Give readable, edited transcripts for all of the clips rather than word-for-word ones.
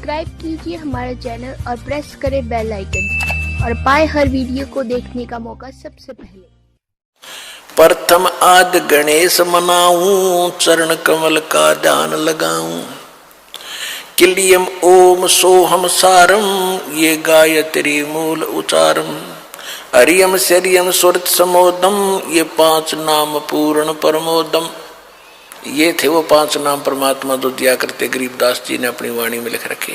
Subscribe कीजिए हमारे channel और प्रेस करें बेल आइकन और पाए हर वीडियो को देखने का मौका सबसे पहले। प्रथम आदि गणेश मनाऊं, चरण कमल का ध्यान लगाऊं। किलियम ओम सोहम सारम, ये गायत्री मूल उचारम। हरियम शरियम सुरत समोदम, ये 5 नाम पूर्ण परमोदम। ये थे वो 5 नाम परमात्मा जो दिया करते गरीबदास जी ने अपनी वाणी में लिख रखे।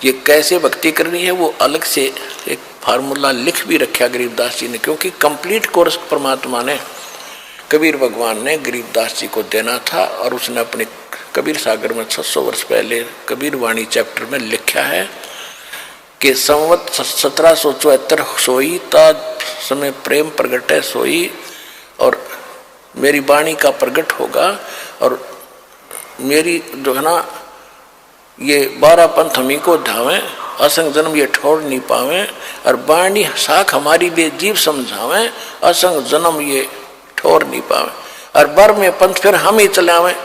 ये कैसे भक्ति करनी है वो अलग से एक फार्मूला लिख भी रखा गरीबदास जी ने, क्योंकि कंप्लीट कोर्स परमात्मा ने कबीर भगवान ने गरीबदास जी को देना था। और उसने अपने कबीर सागर में 600 वर्ष पहले कबीर वाणी चैप्टर में लिखा है कि संवत 1774 सोई ता समय प्रेम प्रगट है सोई, और मेरी वाणी का प्रगट होगा और मेरी जो है ना ये 12 पंथ हमी को ढावें, असंग जन्म ये ठोर नहीं पावे, और वाणी साख हमारी बेजीव समझावें, असंग जन्म ये ठोर नहीं पावे। और बर में पंथ फिर हम ही चलावें।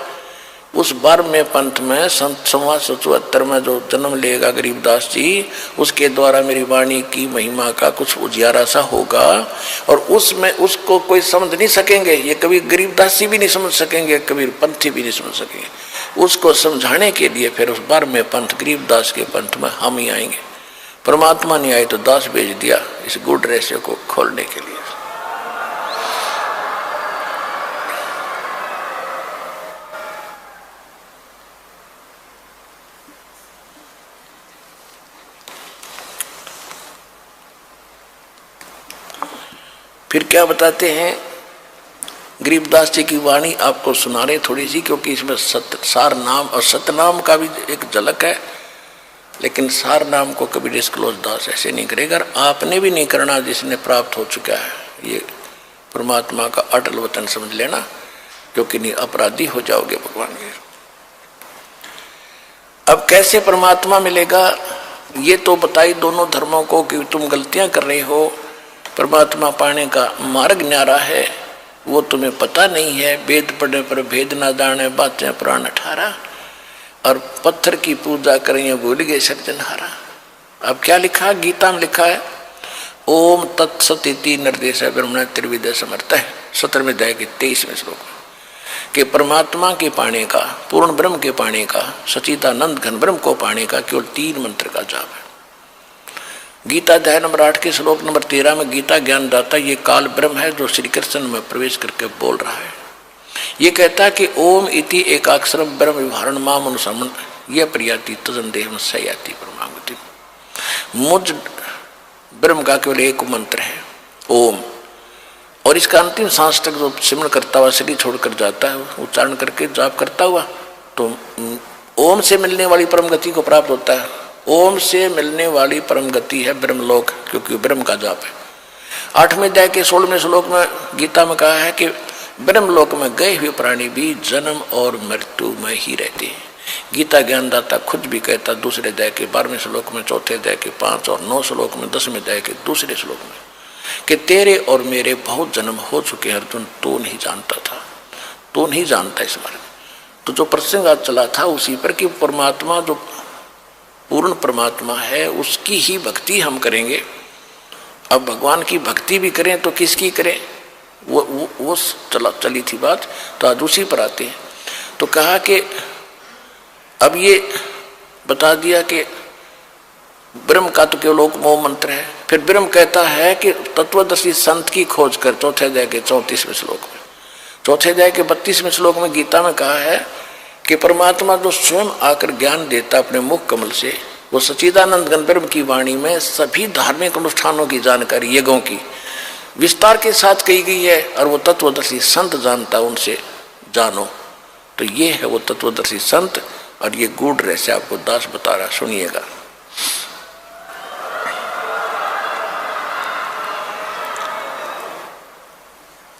उस बर में पंथ में 1774 में जो जन्म लेगा गरीबदास जी, उसके द्वारा मेरी वाणी की महिमा का कुछ उजियारा सा होगा। और उसमें उसको कोई समझ नहीं सकेंगे, ये कभी गरीबदास जी भी नहीं समझ सकेंगे, कबीर पंथी भी नहीं समझ सकेंगे। उसको समझाने के लिए फिर उस बर में पंथ गरीबदास के पंथ में हम ही आएंगे। परमात्मा नहीं आए तो दास भेज दिया इस गुड रहस्य को खोलने के लिए। फिर क्या बताते हैं गरीबदास जी की वाणी आपको सुना रहे थोड़ी सी, क्योंकि इसमें सार नाम और सतनाम का भी एक झलक है। लेकिन सार नाम को कभी डिस्क्लोज दास ऐसे नहीं करेगा, और आपने भी नहीं करना जिसने प्राप्त हो चुका है। ये परमात्मा का अटल वचन समझ लेना, क्योंकि नहीं अपराधी हो जाओगे भगवान के। अब कैसे परमात्मा मिलेगा ये तो बताई दोनों धर्मों को कि तुम गलतियां कर रहे हो। परमात्मा पाने का मार्ग न्यारा है, वो तुम्हें पता नहीं है। वेद पढ़ने पर भेद ना जाने, बातें पुराण 18। और पत्थर की पूजा करें भूल गए सज्जनहारा। अब क्या लिखा गीता में लिखा है, ओम तत्सत इति निर्देश ब्रह्मण त्रिविद समर्थ है 17वें अध्याय के 23वें श्लोक में, कि परमात्मा के पाने का, पूर्ण ब्रह्म के पाने का, सचिदानंद घन ब्रह्म को पाने का केवल 3 मंत्र का जाप है। गीता अध्याय नंबर 8 के श्लोक नंबर 13 में गीता ज्ञान दाता ये काल ब्रह्म है जो श्री कृष्ण में प्रवेश करके बोल रहा है। ये कहता है कि ओम इति एकाक्षरम ब्रह्म विभारण माम अनुसमन यह प्रियाति तजन देह सयाति परमागति। मुझ ब्रह्म का केवल एक मंत्र है ओम, और इसका अंतिम सांस तक जो सिमरण करता हुआ शरीर छोड़कर जाता है, उच्चारण करके जाप करता हुआ, तो ओम से मिलने वाली परम गति को प्राप्त होता है। ओम से मिलने वाली परम गति है ब्रह्मलोक, क्योंकि ब्रह्म का जाप है। 8वें अध्याय के 16वें श्लोक में गीता में कहा है कि ब्रह्मलोक में गए हुए प्राणी भी जन्म और मृत्यु में ही रहते हैं। गीता ज्ञानदाता खुद भी कहता दूसरे अध्याय के 12वें श्लोक में, चौथे अध्याय के 5 और 9 श्लोक में, 10वें अध्याय के दूसरे श्लोक में, कि तेरे और मेरे बहुत जन्म हो चुके हैं अर्जुन, तो नहीं जानता था, तो नहीं जानता इस बारे में। तो जो प्रसंग आज चला था उसी पर कि परमात्मा जो पूर्ण परमात्मा है उसकी ही भक्ति हम करेंगे। अब भगवान की भक्ति भी करें तो किसकी करें, वो चली थी बात। तो आज उसी पर आते हैं। तो कहा कि अब ये बता दिया कि ब्रह्म का तो केवल एक मोह मंत्र है। फिर ब्रह्म कहता है कि तत्वदर्शी संत की खोज कर, चौथे अध्याय के 34वें श्लोक में। चौथे अध्याय के 32वें श्लोक में गीता में कहा है कि परमात्मा जो स्वयं आकर ज्ञान देता अपने मुख कमल से, वो सच्चिदानंद घन ब्रह्म की वाणी में सभी धार्मिक अनुष्ठानों की जानकारी यज्ञों की विस्तार के साथ कही गई है। और वो तत्वदर्शी संत जानता, उनसे जानो। तो ये है वो तत्वदर्शी संत, और ये गूढ़ रहस्य आपको दास बता रहा, सुनिएगा।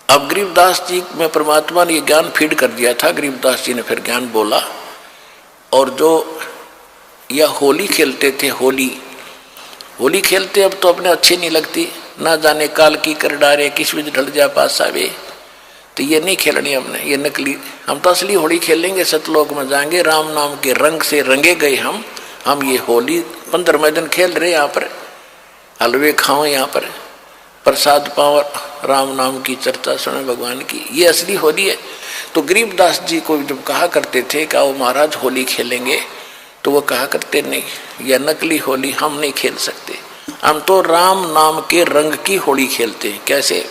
अब गरीबदास जी में परमात्मा ने ये ज्ञान फीड कर दिया था। गरीबदास जी ने फिर ज्ञान बोला, और जो यह होली खेलते थे, होली खेलते अब तो अपने अच्छी नहीं लगती, ना जाने काल की कर डारे किस विध ढल जा पास आवे। तो ये नहीं खेलनी हमने, ये नकली। हम तो असली होली खेलेंगे, सतलोक में जाएंगे, राम नाम के रंग से रंगे गए हम, हम ये होली 15वें दिन खेल रहे यहाँ पर, हलवे खाओ यहाँ पर, प्रसाद पाओ, राम नाम की चर्चा सुने भगवान की, ये असली होली है। तो गरीबदास जी को जब कहा करते थे कि आओ महाराज होली खेलेंगे, तो वो कहा करते नहीं, यह नकली होली हम नहीं खेल सकते, हम तो राम नाम के रंग की होली खेलते हैं। कैसे?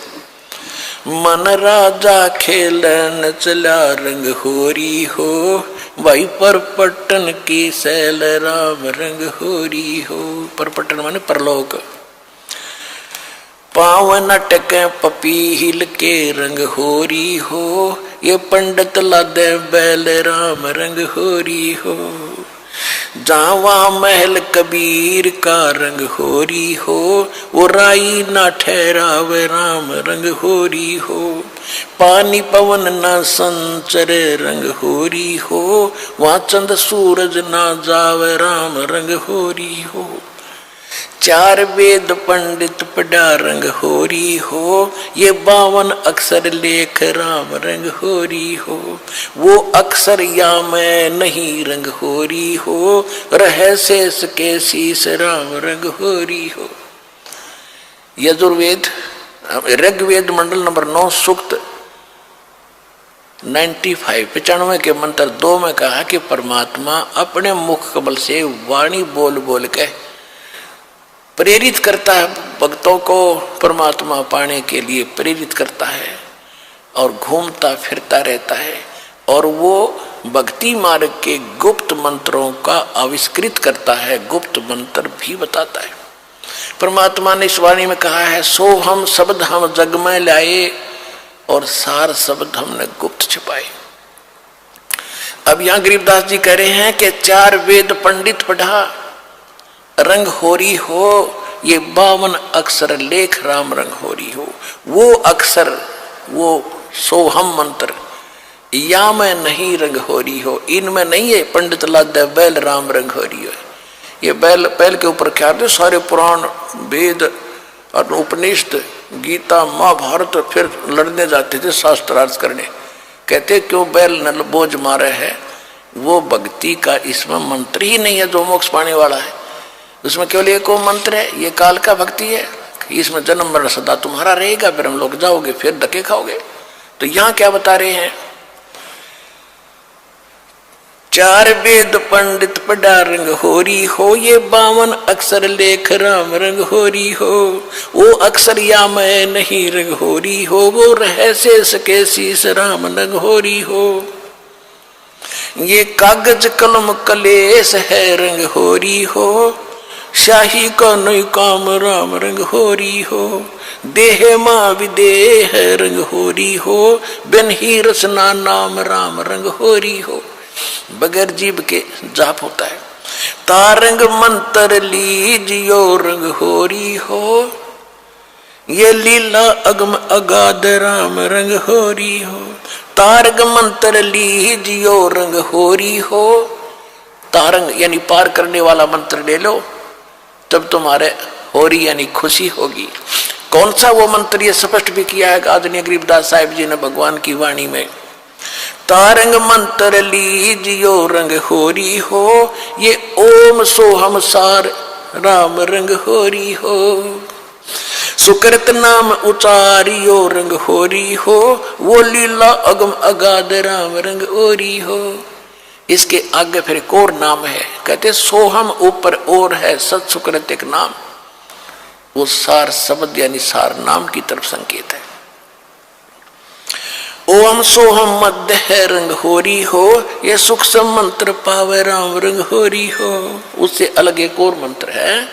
मन राजा खेलन चला रंग होरी हो, भाई परपटन की सैल राम रंग होरी हो। परपटन माने परलोक। पावन टके पपीहिल के रंग होरी हो, ये पंडित लादे बैल राम रंग होरी हो। जावा महल कबीर का रंग होरी हो, वो राई ना ठहरावे राम रंग होरी हो। पानी पवन ना संचर रंग होरी हो, वहाँ चंद सूरज ना जावे राम रंग होरी हो। चार वेद पंडित पढ़ा रंग होरी हो, ये 52 अक्षर लेख राम रंग होरी हो। वो अक्षर या मैं नहीं रंग होरी हो, रह शेष के शीस राम रंग होरी हो। यजुर्वेद ऋग्वेद मंडल नंबर 9 सूक्त 95 के मंत्र 2 में कहा कि परमात्मा अपने मुख कमल से वाणी बोल बोल के प्रेरित करता है भक्तों को, परमात्मा पाने के लिए प्रेरित करता है और घूमता फिरता रहता है, और वो भक्ति मार्ग के गुप्त मंत्रों का आविष्कृत करता है, गुप्त मंत्र भी बताता है। परमात्मा ने इस वाणी में कहा है, सो हम शब्द हम जग में लाए और सार शब्द हमने गुप्त छिपाए। अब यहाँ गरीबदास जी कह रहे हैं कि 4 वेद पंडित पढ़ा रंग होरी हो, ये 52 अक्षर लेख राम रंग होरी हो। वो अक्षर, वो सोहम मंत्र या में नहीं रंग होरी हो, इनमें नहीं है पंडित लादे बैल राम रंग होरी हो। ये बैल के ऊपर क्या थे? सारे पुराण वेद और उपनिषद गीता महाभारत फिर लड़ने जाते थे शास्त्रार्थ करने। कहते क्यों बैल नल बोझ मारे है? वो भक्ति का इसमें मंत्र ही नहीं है जो मोक्ष पाने वाला है। उसमें केवल एक मंत्र है, ये काल का भक्ति है, इसमें जन्म मरण सदा तुम्हारा रहेगा, फिर हम लोग जाओगे फिर धक्के खाओगे। तो यहाँ क्या बता रहे हैं? 4 वेद पंडित पढ़ा रंग होरी हो, ये 52 अक्षर लेख राम रंग होरी हो। वो अक्षर या मैं नहीं रंग होरी हो, वो रह शेष के शीस राम रंग होरी हो। ये कागज कलम कलेश है रंग होरी हो, शाही का नई काम राम रंग होरी हो। देह माँ विदेह रंग होरी हो, बिन ही रसना नाम राम रंग होरी हो। बगैर जीव के जाप होता है। तारंग मंत्र लीजियो रंग होरी हो, ये लीला अगम अगाध राम रंग होरी हो। तारंग मंत्र लीजियो रंग होरी हो, तारंग यानी पार करने वाला मंत्र ले लो, तब तुम्हारे होरी यानी खुशी होगी। कौन सा वो मंत्र? ये स्पष्ट भी किया है आदरणीय गरीबदास साहिब जी ने भगवान की वाणी में। तारंग मंत्र लीजियो रंग होरी हो, ये ओम सोहम सार राम रंग होरी हो। सुकृत नाम उचारियो रंग होरी हो, वो लीला अगम अगाध राम रंग होरी हो। इसके आगे फिर एक और नाम है, कहते सोहम ऊपर और है सत सुकृत एक नाम, वो सार शब्द यानी सार नाम की तरफ संकेत है। ओम सोहम मध्य है रंग होरी हो, ये सूक्ष्म मंत्र पावे राम रंग होरी हो। उससे अलग एक और मंत्र है,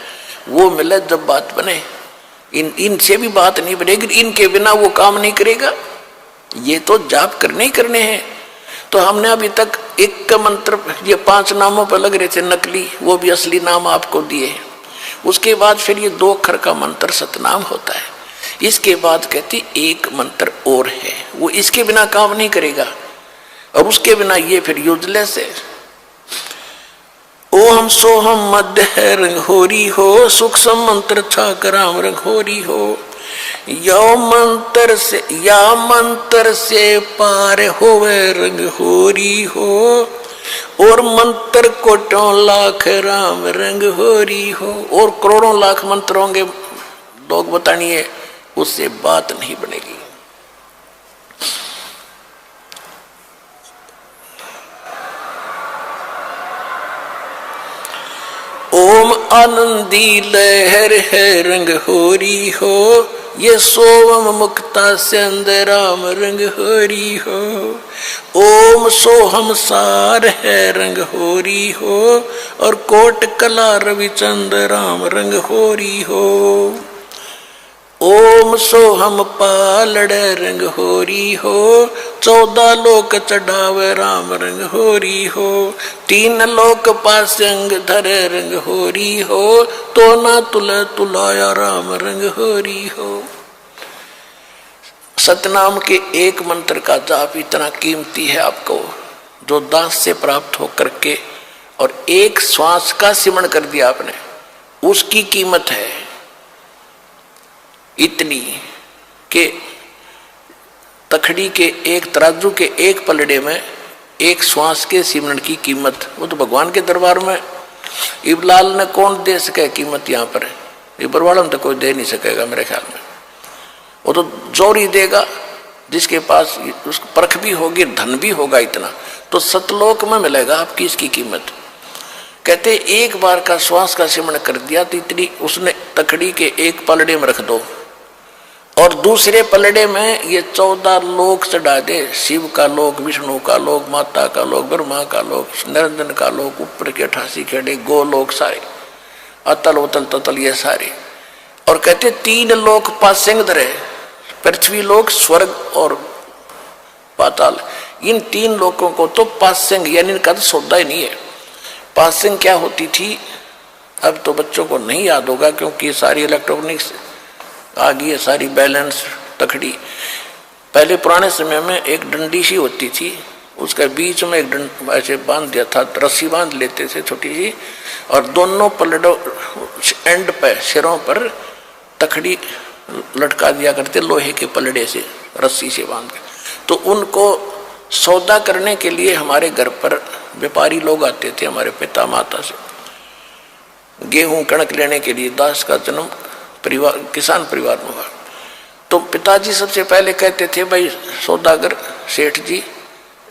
वो मिले जब बात बने। इनसे भी बात नहीं बनेगी, इनके बिना वो काम नहीं करेगा। ये तो जाप करने ही करने हैं। तो हमने अभी तक एक का मंत्र, ये 5 नामों पर लग रहे थे नकली, वो भी असली नाम आपको दिए। उसके बाद फिर ये 2 अक्षर का मंत्र सतनाम होता है। इसके बाद कहती एक मंत्र और है, वो इसके बिना काम नहीं करेगा, और उसके बिना ये फिर यूजलेस है। ओम सोहम मध्य है रंग होरी हो, सूक्ष्म मंत्र छाक राम रंग होरी हो। या मंत्र से पार होवे रंग होरी हो, और मंत्र कोटों लाख राम रंग होरी हो। और करोड़ों लाख मंत्र होंगे, लोग बतानिए, उससे बात नहीं बनेगी। ओम आनंदी लहर है रंग होरी हो, ये सोवम मुक्ता से अंदर राम रंग होरी हो। ओम सोहम सार है रंग होरी हो, और कोट कला रविचंद राम रंग होरी हो। ओम सोहम पालड़ रंग होरी हो, 14 लोक चढ़ावे राम रंग होरी हो। 3 लोक पासंग धरे रंग होरी हो, तो ना तुलाया राम रंग होरी हो। सतनाम के एक मंत्र का जाप इतना कीमती है आपको, जो दास से प्राप्त हो करके और एक श्वास का सिमरण कर दिया आपने, उसकी कीमत है इतनी कि तखड़ी के एक तराजू के एक पलड़े में एक श्वास के सिमरण की कीमत, वो तो भगवान के दरबार में इबलाल ने कौन दे सके कीमत। यहाँ पर इबर वालों तो कोई दे नहीं सकेगा मेरे ख्याल में, वो तो जोरी देगा जिसके पास उसको परख भी होगी, धन भी होगा इतना, तो सतलोक में मिलेगा आपकी इसकी कीमत। कहते एक बार का श्वास का सिमरण कर दिया तो इतनी उसने तखड़ी के एक पलड़े में रख दो, और दूसरे पलड़े में ये 14 लोक चढ़ा दे, शिव का लोक, विष्णु का लोक, माता का लोक, ब्रह्मा का लोक, निरंजन का लोक, ऊपर के 88 खेड़े गोलोक सारे, अतल उतल ततल ये सारे। और कहते 3 लोक पासेंग धरे, पृथ्वी लोक, स्वर्ग और पाताल, इन 3 लोकों को तो पासेंग, यानी इनका तो सौदा ही नहीं है। पासेंग क्या होती थी अब तो बच्चों को नहीं याद होगा, क्योंकि सारी इलेक्ट्रॉनिक्स आ गई है, सारी बैलेंस तखड़ी। पहले पुराने समय में एक डंडी सी होती थी, उसका बीच में एक ऐसे बांध दिया था, रस्सी बांध लेते थे छोटी सी, और दोनों पलड़ों एंड पे सिरों पर तखड़ी लटका दिया करते लोहे के पलड़े से, रस्सी से बांध के। तो उनको सौदा करने के लिए हमारे घर पर व्यापारी लोग आते थे, हमारे पिता माता से गेहूं कणक लेने के लिए। दास का जन्म परिवार किसान परिवार में हुआ, तो पिताजी सबसे पहले कहते थे, भाई सौदागर सेठ जी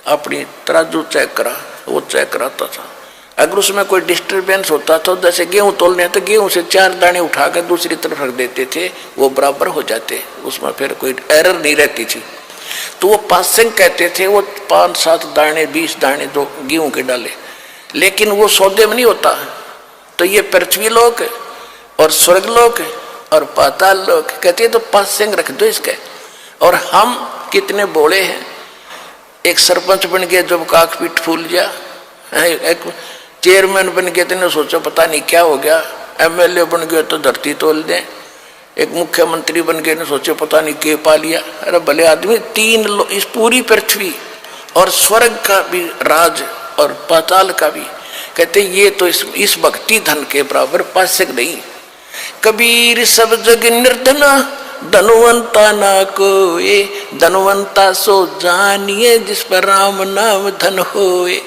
अपनी तराजू चेक करा। वो चेक कराता था, अगर उसमें कोई डिस्टरबेंस होता था, जैसे गेहूं तोलने तो गेहूं से 4 दाने उठाकर दूसरी तरफ रख देते थे, वो बराबर हो जाते, उसमें फिर कोई एरर नहीं रहती थी। तो वो पासेंग कहते थे, वो 5-7 दाने 20 दाने जो गेहूं के डाले, लेकिन वो सौदे में नहीं होता। तो ये पृथ्वी लोक और स्वर्ग लोक और पाताल लोक, कहते तो पासेंग रख दो इसके। और हम कितने बोले हैं, एक सरपंच बन गए जब काक पीठ फूल गया, एक चेयरमैन बन गए तो सोचा पता नहीं क्या हो गया, एमएलए बन गए तो धरती तोल दें, एक मुख्यमंत्री बन गए ने सोचे पता नहीं के पा लिया। अरे भले आदमी, 3 इस पूरी पृथ्वी और स्वर्ग का भी राज और पाताल का भी, कहते ये तो इस भक्ति धन के बराबर पासक नहीं। कबीर सब जग निर्धना धनवंता ना कोए, धनवंता सो जानिए जिस पर राम नाम धन होए।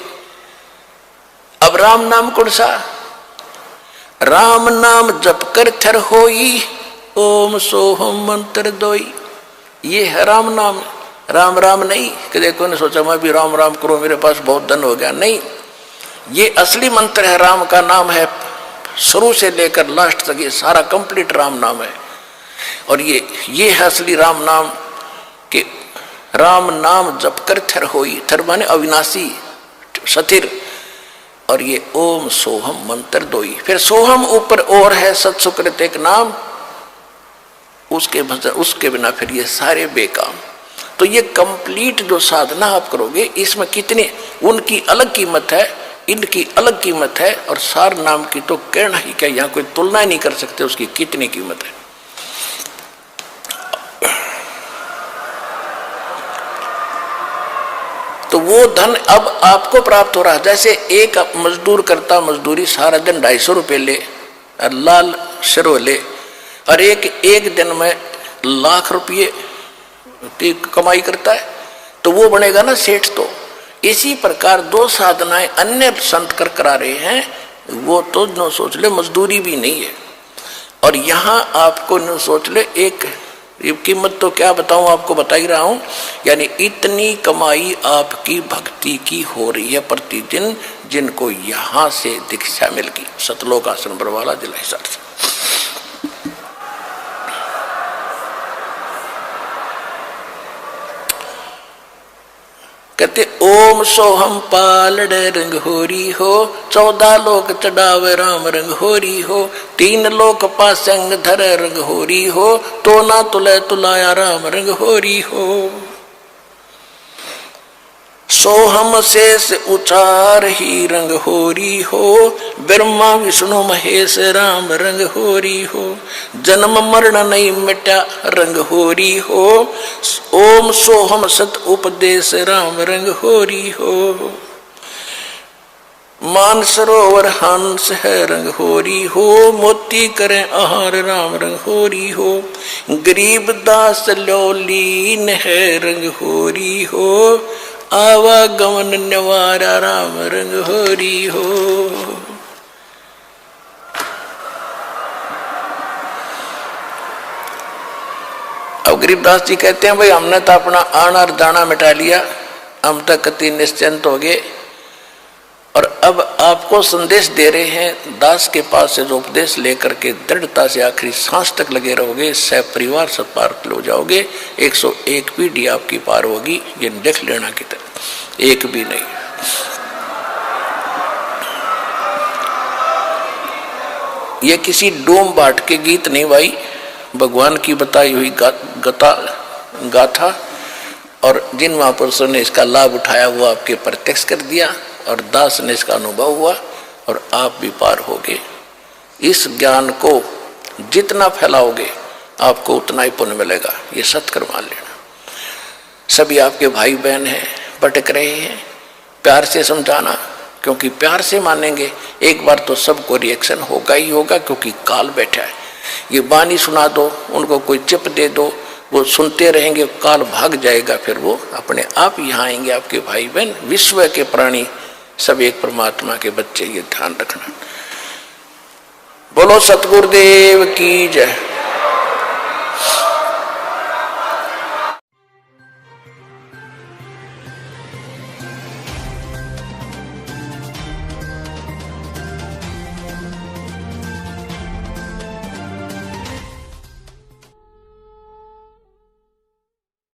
अब राम नाम कौन सा? राम नाम जप कर थर होई, ओम सोहम मंत्र दोई। ये है राम नाम, राम राम नहीं कि देखो ने सोचा मैं भी राम राम करूं मेरे पास बहुत धन हो गया, नहीं। ये असली मंत्र है, राम का नाम है, शुरू से लेकर लास्ट तक ये सारा कंप्लीट राम नाम है। और ये है असली राम नाम कि राम नाम जप कर थर होई, थर माने अविनाशी सथिर, और ये ओम सोहम मंत्र दोई। फिर सोहम ऊपर और है सत्सुकृत एक नाम, उसके भजन उसके बिना फिर ये सारे बेकाम। तो ये कंप्लीट जो साधना आप करोगे, इसमें कितने उनकी अलग कीमत है, इनकी अलग कीमत है, और सार नाम की तो कहना ही क्या, यहाँ कोई तुलना ही नहीं कर सकते उसकी कितनी कीमत है। तो वो धन अब आपको प्राप्त हो रहा है। जैसे एक मजदूर करता मजदूरी सारा दिन 250 रुपये ले और लाल शरो ले, और एक दिन में लाख रुपये की कमाई करता है, तो वो बनेगा ना सेठ। तो इसी प्रकार दो साधनाएं अन्य संत कर करा रहे हैं, वो तो न सोच ले मजदूरी भी नहीं है। और यहां आपको न सोच ले, एक कीमत तो क्या बताऊं, आपको बता ही रहा हूं, यानी इतनी कमाई आपकी भक्ति की हो रही है प्रतिदिन, जिनको यहां से दीक्षा मिल गई सतलोक आश्रम बरवाला जिला हिसार से। कहते ओम सोहम पालड़ रंग होरी हो, 14 लोक चढ़ावे राम रंग होरी हो, 3 लोक पासंग धर रंग होरी हो, तो ना तुले तुलाया राम रंग होरी हो। सोहम शेष उचार ही रंग होरी हो, ब्रह्मा विष्णु महेश राम रंग होरी हो, जन्म मरण नहीं मिटा रंग होरी हो, ओम सोहम सत उपदेश राम रंग होरी हो। मान सरोवर हंस है रंग होरी हो, मोती करें आहार राम रंग होरी हो, गरीब दास लोलीन है रंग होरी हो, आवागमन निवारा राम रंग होरी हो। अब गरीबदास जी कहते हैं भाई हमने तो अपना आना और जाना मिटा लिया, हम तक अति निश्चिंत हो गए, और अब आपको संदेश दे रहे हैं, दास के पास से जो उपदेश लेकर के दृढ़ता से आखिरी सांस तक लगे रहोगे, सह परिवार सब पार हो जाओगे, 101 पीढ़ी आपकी पार होगी, ये देख लेना की तरह, एक भी नहीं। ये किसी डोम बाट के गीत नहीं भाई, भगवान की बताई हुई गाथा, और जिन महापुरुषों ने इसका लाभ उठाया वो आपके प्रत्यक्ष कर दिया, और दास ने इसका अनुभव हुआ, और आप भी पार होगे। इस ज्ञान को जितना फैलाओगे आपको उतना ही पुण्य मिलेगा, ये सत्कर मान लेना। सभी आपके भाई बहन हैं, भटक रहे हैं, प्यार से समझाना, क्योंकि प्यार से मानेंगे एक बार तो सबको रिएक्शन होगा ही होगा, क्योंकि काल बैठा है। ये बानी सुना दो, उनको कोई चिप दे दो, वो सुनते रहेंगे, काल भाग जाएगा, फिर वो अपने आप यहाँ आएंगे आपके भाई बहन। विश्व के प्राणी सब एक परमात्मा के बच्चे, ये ध्यान रखना। बोलो सतगुरुदेव की जय।